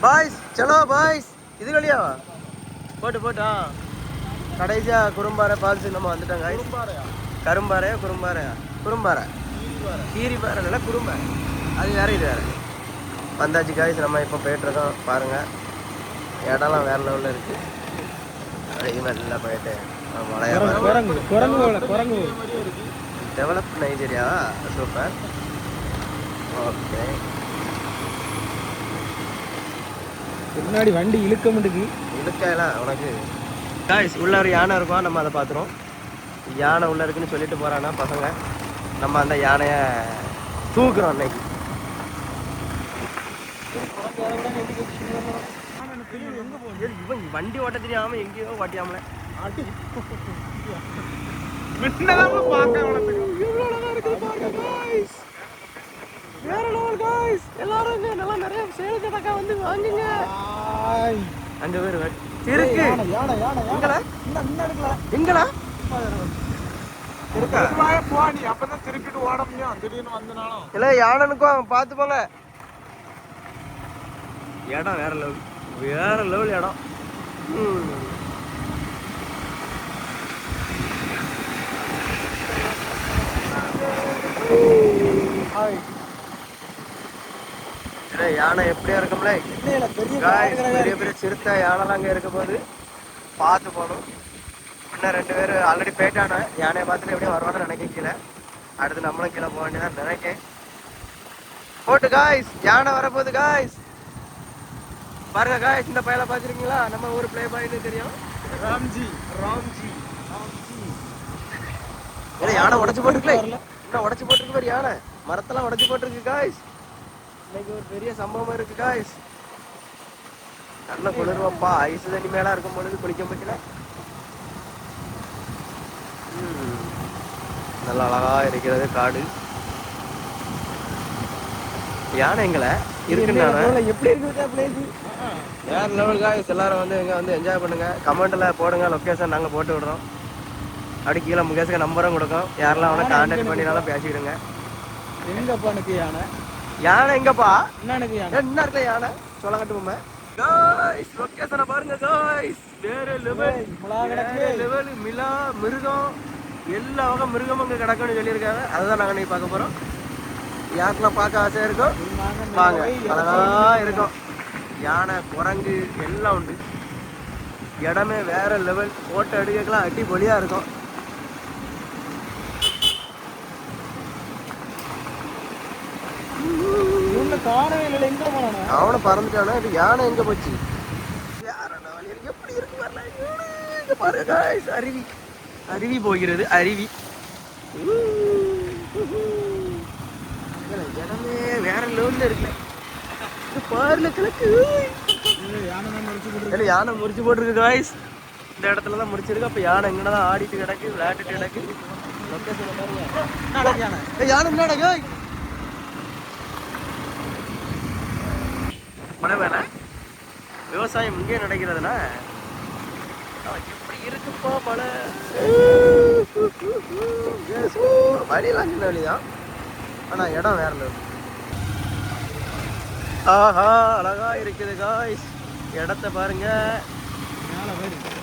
Boys சலோ boys. இது வழியாவா போட்டு போட்டா கடைசியா குறும்பாறை பால்ஸ் நம்ம வந்துட்டோம் guys. கரும்பாறையா குறும்பாறையா? குறும்பாறை. கீரிப்பாறை இல்லை குறும்பாறை, அது வேற இது வேற. வந்தாச்சு guys, நம்ம இப்போ போயிட்டுருக்கோம். பாருங்கள் இடம்லாம் வேற லெவலில் இருக்குது. இது நல்லா போயிட்டு டெவலப் நைஜீரியா. சூப்பர். ஓகே, முன்னாடி வண்டி இழுக்க மாட்டேங்குது. இழுக்கலாம் உனக்கு காய்ஸ். உள்ள ஒரு யானை இருக்கும், நம்ம அதை பார்த்துருவோம். யானை உள்ள இருக்குன்னு சொல்லிட்டு போறானா பசங்க. நம்ம அந்த யானையை தூக்குறோம் இன்னைக்கு. இவன் வண்டி ஓட்ட தெரியாம எங்கேயோ ஓட்டியாமல எல்லாரும் நல்லா நிறைய சேலத்து தக்கா வந்து வாங்குங்க. அங்க பேரு இருக்கு. எங்களா இல்ல யானைக்கும் பார்த்து போங்க. இடம் வேற லெவல், வேற லெவல் இடம். யானை எப்படியா இருக்கும்ல, பெரிய பெரிய சிறுத்தை யானைலாம் அங்கே இருக்க போது பார்த்து போகணும். இன்னும் 2 பேர் ஆல்ரெடி போயிட்டானே, யானையை பார்த்துட்டு எப்படியும் வருவான்னு நினைக்க. கீழே அடுத்து நம்மளும் கீழே போக வேண்டியதான் நினைக்கேன். போட்டு காய்ஸ், யானை வரப்போகுது காய்ஸ். பாருங்க காய்ஸ், இந்த பையனை பார்த்துருக்கீங்களா? நம்ம ஊர் பிளே பாய்னு தெரியும், ராம்ஜி. யானை உடச்சு போட்டுருக்கல, இன்னும் உடச்சு போட்டுருக்கு பாரு. யானை மரத்தெல்லாம் உடச்சு போட்டுருக்கு காய்ஸ். இன்னைக்கு ஒரு பெரிய சம்பவம் இருக்கு காய்ஸ். நல்ல குளிர்வப்பா, ஐஸ் தண்ணி மேல இருக்கும் பொழுது குளிக்க முடியல. நல்ல அழகா இருக்கிறது காடு. யானை எங்களை இருக்குன்னு எப்படி இருக்கு வேற லெவல் காய்ஸ். எல்லாரும் வந்து இங்க வந்து என்ஜாய் பண்ணுங்க. கமெண்ட்ல போடுங்க லொக்கேஷன், நாங்க போட்டு விடுறோம். அப்படி கீழே முகேஷுக்கு நம்பரும் கொடுக்கும். யாரெல்லாம் அவனை கான்டாக்ட் பண்ணினாலும் பேசிக்கிடுங்க. எங்கப்பா எனக்கு யானை? யானை எங்கப்பா? என்ன இருக்குல்ல யானை? சொல்ல கட்டுவோமே காய்ஸ். லொகேஷனை பாருங்க காய்ஸ், வேற லெவல். லெவல் மிலா மிருகம், எல்லா வகை மிருகமும் அங்கே கிடக்குன்னு சொல்லியிருக்காங்க. அதுதான் நாங்கள் இன்னைக்கு பார்க்க போறோம். யாருக்கெல்லாம் பார்க்க ஆசையா இருக்கும் வாங்க, அழகா இருக்கும். யானை, குரங்கு எல்லாம் உண்டு. இடமே வேற லெவல். போட்டோ எடுக்கலாம் அடிப்பொலியா இருக்கும். அவனை பறந்துட்டானா? இது யானை எங்க போச்சு? எப்படி இருக்கு பாருங்க, அருவி அருவி போகிறது. அருவி இடமே வேற லெவல்ல இருக்கு. பாருல கிழக்கு யானை முறிச்சு போட்டுருக்கு காய்ஸ். இந்த இடத்துலதான் முடிச்சிருக்கு. அப்ப யானை எங்கதான் ஆடிட்டு கிடக்கு, விளையாட்டுட்டு கிடக்கு. யானை முன்னாடி மழை வேலை விவசாயம் இங்கே நடக்கிறதுனா எப்படி இருக்குப்பா மழை. வழியெல்லாம் சின்ன வழிதான், ஆனா இடம் வேற லெவல். ஆஹா அழகா இருக்குது காய்ஸ். இடத்த பாருங்க.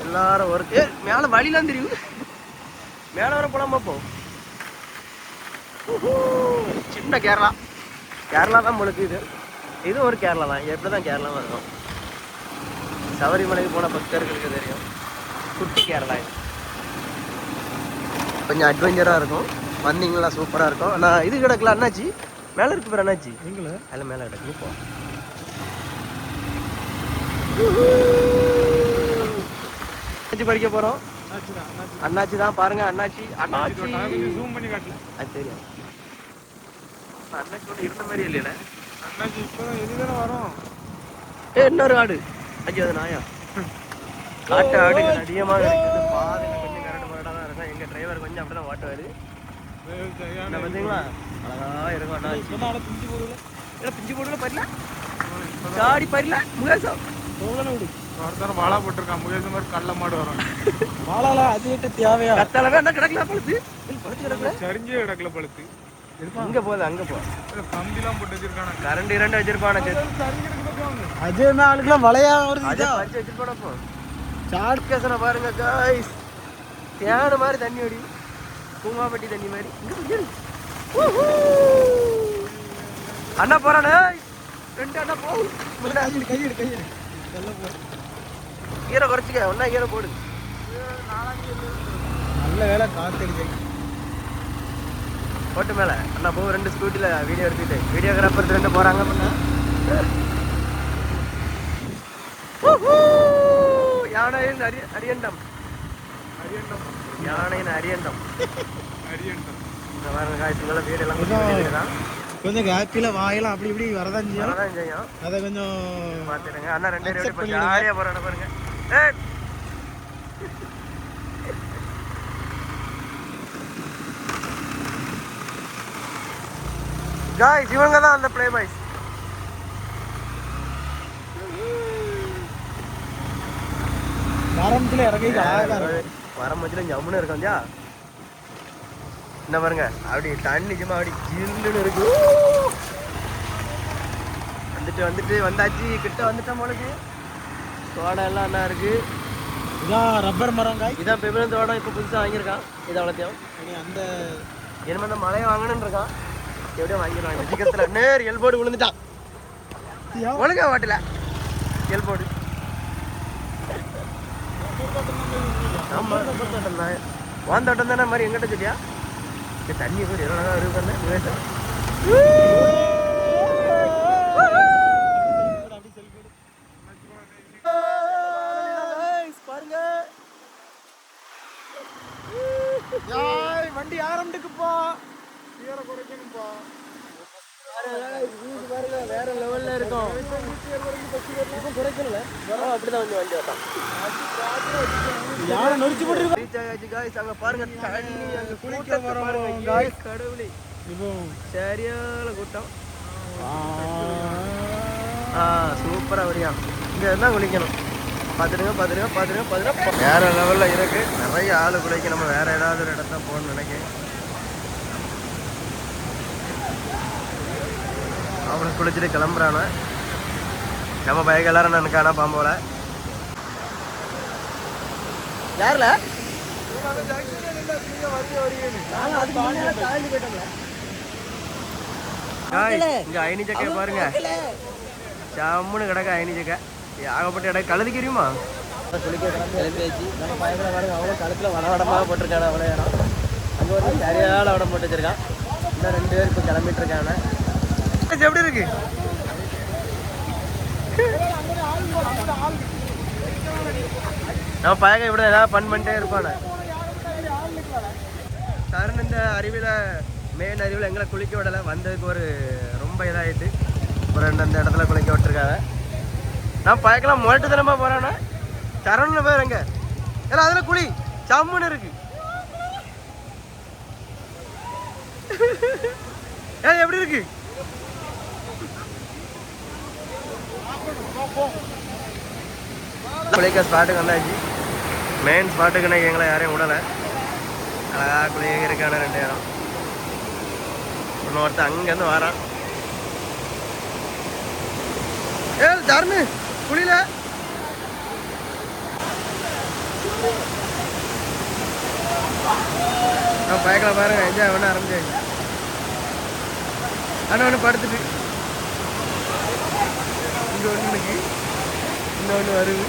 எல்லாரும் ஒரு மேல வழிலாம் தெரியும். மேல வர போலாம் பார்ப்போம். சின்ன கேரளா, கேரளா தான் முழுக்கு. இது ஒரு கேரளா தான். எப்படிதான் கேரளா இருக்கும். சபரிமலைக்கு போன பக்தர்களுக்கு தெரியும். குட்டி கேரளா இது. கொஞ்சம் அட்வென்ச்சரா இருக்கும். வந்தீங்களா சூப்பரா இருக்கும். நான் இது கிடக்கல அண்ணாச்சி, மேல இருக்கு பாரு அண்ணாச்சி. அதில் மேல கிடக்கு. போ படிக்க போறோம். அண்ணாச்சி தான் பாருங்க. அண்ணாச்சி ஜூம் பண்ணி காட்டல, அது தெரியும். அண்ணாச்சி இருந்த மாதிரி இல்லையா? அண்ணாச்சி இப்பதான் இதுதானே வரும். இன்னொரு ஆடு. ஐயோ அது நாயா? காட்டு ஆடு அதிகமாக இருக்குது. பாதையில கொஞ்சம் கரண்ட் மரடா தான் இருக்கும். எங்க டிரைவர் கொஞ்சம் அப்படிதான் ஓட்டுவாரு. பார்த்தீங்களா அழகா இருக்கும். அண்ணாச்சி பிஞ்சு போடல பரல காடி பரல முகேசம் ஒருத்தர் வாழா போட்டிருக்கான். முகேசம் மாதிரி கள்ள மாடு வரும். வாழால அது தேவையா? கத்தாலவே என்ன கிடக்கல பழுத்து பழுத்து கிடக்கல, சரிஞ்சே கிடக்கல பழுத்து. இங்க போகுது, அங்க போ. கம்பிலாம் போட்டு வச்சிருக்கான, கரண்ட் இரண்டு வச்சிருப்பான. அஜய் ஆளுக்குலாம் வளையா வருது. அதே பறிச்சு வச்சுட்டு போனப்போ சாட்கேசனை பாருங்க காய்ஸ். தேன மாதிரி தண்ணி ஓடி, பூமாப்பட்டி தண்ணி மாதிரி. அண்ணா போறானே, 2 அண்ணா போகும். கையெடு கீரை குறைச்சிக்க, ஒன்னா கீரை போடு. நல்ல வேலை காத்தடிச்சு போட்டு மேல அண்ணா போ. 2 ஸ்கூட்டில வீடியோ எடுத்துட்டு வீடியோகிராஃபர் 2 போறாங்க. யானையின் அரியண்டம். யானையின் அரியண்டம். இந்த மாதிரி காய்ச்சிங்கள வீடு எல்லாம் கொஞ்சம் கேப்பில வாயெல்லாம் அப்படி இப்படி வரதான் செய்யும். அதை கொஞ்சம் பார்த்துடுங்க. அண்ணா 2 பேரும் ஜாலியாக போறான பாருங்க. காய்ஸ் இவங்க தான் அந்த ப்ளே பாய்ஸ். மரத்துல இறங்கி மரமத்துல ஜம்முன்னு இருக்கும். என்ன பாருங்க, அப்படி தண்ணி சும்மா அப்படி ஜில்லுன்னு இருக்கு. வந்தாச்சு, கிட்ட வந்துட்டோம். உங்களுக்கு தோடம் எல்லாம் என்ன இருக்கு. இதான் ரப்பர் மரம் காய். இதான் பெபிலன் தோடம். இப்போ புதுசாக வாங்கியிருக்கான். இது அவ்வளோத்தையும் அந்த இனிமே அந்த மழையை வாங்கணுன்னு இருக்கான். எப்படியோ வாங்கிடுவாங்க. சீக்கிரத்தில் நேர் எல்போர்டு விழுந்துட்டான். ஒழுங்கா வாட்டில எல்போர்டு. ஆமா தோட்டம் தான். வான் தோட்டம் தானே மாதிரி எங்கிட்ட சொல்லியா? தண்ணி போய் எவ்வளோ தான் இருக்கு. பாருங்க வண்டி ஆரம்பிக்குப்பா. குறைக்கணும்பா. வேற லெவல்ல இருக்கும். குறைக்கல அப்படிதான் வந்து வண்டி ஓட்டம். யாரை நொறுக்கி போட்டு அங்க பாருங்க தண்ணி. அங்க குளிக்க பாருங்க கடவுளே. சரியான கூட்டம். சூப்பரா வரியா. இங்க இருந்தா குளிக்கணும். பாத்துருங்க. வேற லெவல்ல இருக்கு. நிறைய ஆளு குளிக்க. நம்ம வேற ஏதாவது ஒரு இடத்த போகணும்னு நினைக்கிறேன். அவனுக்கு குளிச்சுட்டு கிளம்புறான. நம்ம பைக் எல்லாரும் நினைக்கானா பாம்போல. யாருல இங்க ஐனி சக்கைய பாருங்க. சம்முன்னு கிடக்க ஐனி சக்கை. ஆகப்பட்ட இடம் கழுதிக்கு தெரியுமா? குளிக்க கிளம்பியாச்சு. நம்ம பயங்கர பாருங்க. அவ்வளோ கழுத்துல வடவடமாக போட்டிருக்கான. அவ்வளோ இடம். அங்கே ஒரு சரியான வடம் போட்டு வச்சிருக்கான். இன்னும் 2 பேர் இப்போ கிளம்பிட்டு இருக்காங்க. எப்படி இருக்கு? நம்ம பையன் இப்படி ஏதாவது ஃபன் பண்ணிட்டே இருப்பானே. தருண் இந்த அருவியில் மெயின் அருவியில் எங்களை குளிக்க விடலை. வந்ததுக்கு ஒரு ரொம்ப இதாகிட்டு ஒரு 2 இடத்துல குளிக்க விட்டுருக்காங்க. நான் பயக்கெல்லாம் முரட்டு தினமா போகிறேன்னா சரணில் போய் எங்க ஏன்னா அதில் குளி சம்முன்னு இருக்கு. எப்படி இருக்கு? குளிக்க ஸ்பாட்டுக்கு வந்தாச்சு. மெயின் ஸ்பாட்டுக்குன்னா எங்களை யாரையும் விடலை. அழகா குளிக்க இருக்கான 2 இடம். ஒருத்தன் அங்கேருந்து வரான். தருணு குளியில பயக்கல பாருங்க. என்ஜாய் பண்ண ஆரம்பிச்சாச்சு. ஆனால் ஒன்று படுத்துட்டு இங்கே ஒன்றுக்கு இன்னொன்று வருது.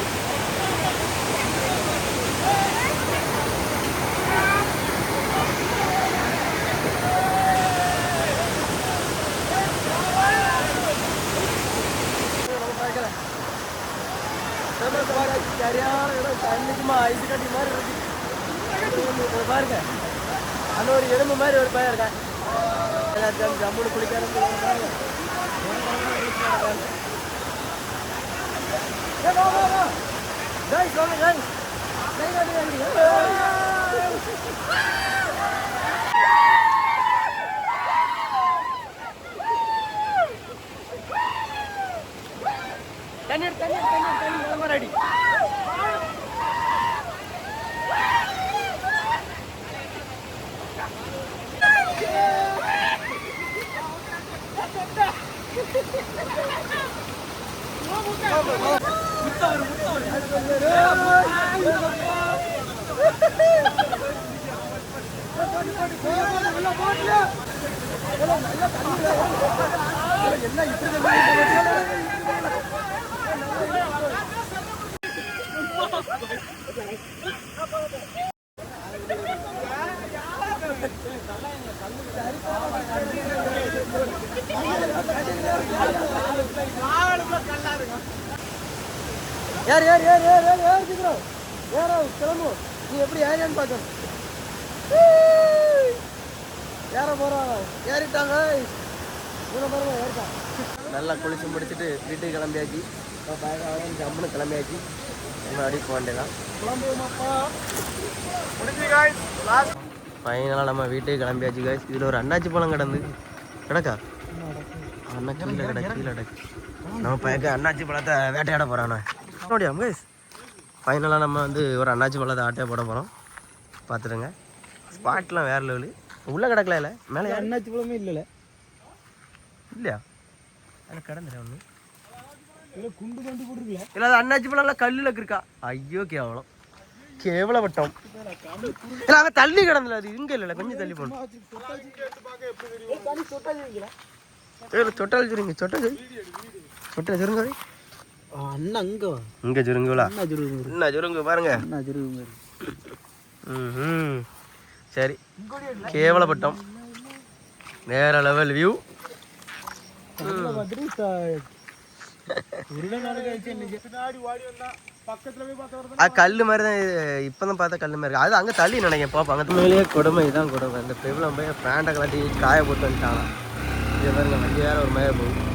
சரியான இடம். தண்ணிக்குமா ஐஸ் கட்டி மாதிரி இருக்கு பாருங்க. அந்த ஒரு எலும்பு மாதிரி ஒரு பையன் இருக்கான். எல்லாத்தையும் ஜம்முன்னு குளிக்க ஆரம்பிச்சு. தண்ணீர் மாதிரி யார் யார் யார் யார் யார் யார் சீக்கிரம் யாரோ கிளம்பும். நீ எப்படி ஏறியான்னு பார்க்கணும். யாரை போகிறாங்க ஏறிட்டாங்க. நல்லா குளிச்சு முடிச்சுட்டு வீட்டுக்கு கிளம்பியாச்சு. ஜம்முன்னு கிளம்பியாச்சு. முன்னாடி போக வேண்டியதான். ஃபைனலாக நம்ம வீட்டுக்கு கிளம்பியாச்சு காய்ஸ். இதில் ஒரு அண்ணாச்சி பழம் கிடக்கா அண்ணா கீழே கிடக்கு. நம்ம பையன் அண்ணாச்சி பழத்தை வேட்டையாட போகிறாண்ணா அப்படியா கைஸ். ஃபைனலாக நம்ம வந்து ஒரு அண்ணாச்சி பழத்தை ஆட்டையை போட போகிறோம். பார்த்துடுங்க. ஸ்பாட்லாம் வேறு லெவலு. உள்ளே கிடக்கல இல்லை மேலே அண்ணாச்சி பழமே இல்லைல்ல இல்லையா? அதில் கிடந்துல ஒன்று இல்லை குண்டு தண்டி போட்டுருக்கல. இல்லை அது அண்ணாச்சி பழம்லாம் கல்லில் இருக்கா. ஐயோ கேவலம் கேவலப்பட்டோம். இல்லை அங்கே தள்ளி கிடந்துல. அது இங்கே இல்லை கொஞ்சம் தள்ளி போகணும். சொட்டால் சுருங்க சொட்டை சுருங்க அண்ணா அங்கே இங்கே சுருங்குங்களா? அண்ணா சுருங்கு பாருங்க. அண்ணா ஜுருங்க. ம் சரி கேவலப்பட்டோம். வேற லெவல் வியூ. கல் மாதிரி தான். இப்போதான் பார்த்தா கல் மாதிரி இருக்கு. அது அங்கே தள்ளி நினைக்கிறேன் பார்ப்போம். அங்கே மேலேயே கொடுமை இதுதான் கொடுமை. இந்த பெவ்வளோ போய் பேண்டை கலாட்டி காய போட்டு வந்துட்டாங்க. இது பாருங்க வண்டி வேற ஒரு மேலே போகும்.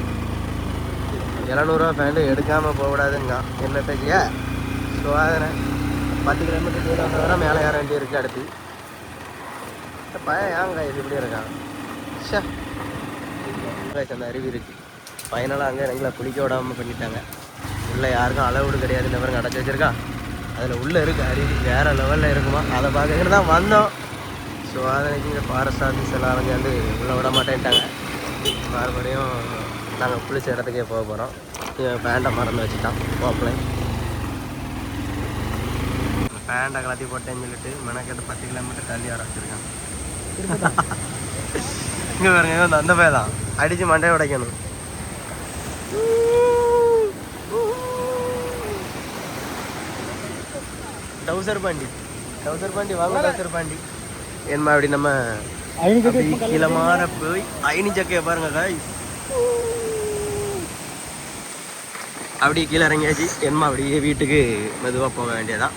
700 பேண்ட் எடுக்காமல் போகக்கூடாதுங்க. என்ன பேசிய சோதனை 10 கிலோமீட்டர் தூரம் வர மேலே ஏற வேண்டி இருக்குது. அடுத்து பையன் ஏங்க இது இப்படி இருக்கான். அந்த அருவி இருக்குது. ஃபைனலாக அங்கே எங்களை குளிக்க விடாமல் பண்ணிட்டாங்க. உள்ளே யாருக்கும் அளவுடு கிடையாது. இந்த பாருங்க அடைச்சி வச்சிருக்கா. அதில் உள்ளே இருக்குது அருவி. வேறு லெவலில் இருக்குமா அதை பார்க்கறது தான் வந்தோம். சோதனைக்கு இங்கே ஃபாரஸ்ட் ஆஃபீஸ் எல்லாம் வந்து உள்ளே விட மாட்டேன்ட்டாங்க. மறுபடியும் நாங்கள் குளிச்ச இடத்துக்கே போக போகிறோம். பேண்டை மறந்து வச்சுட்டான் போப்பில். பேண்டை கலத்தி போட்டேன்னு சொல்லிட்டு மெனக்கெட்டு 10 கிலோமீட்டர் தள்ளி வர வச்சுருக்காங்க. இங்கே பாருங்க அந்த பையன் தான் அடித்து மண்டையை உடைக்கணும். டவுசர் பாண்டி வாங்க டவுசர் பாண்டி ஏன்மா அப்படி நம்ம கீழே மாற போய் ஐனி சக்கையை பாருங்க காய். அப்படி கீழே இறங்கியாச்சு. என்னமா அப்படியே வீட்டுக்கு மெதுவாக போக வேண்டியதான்.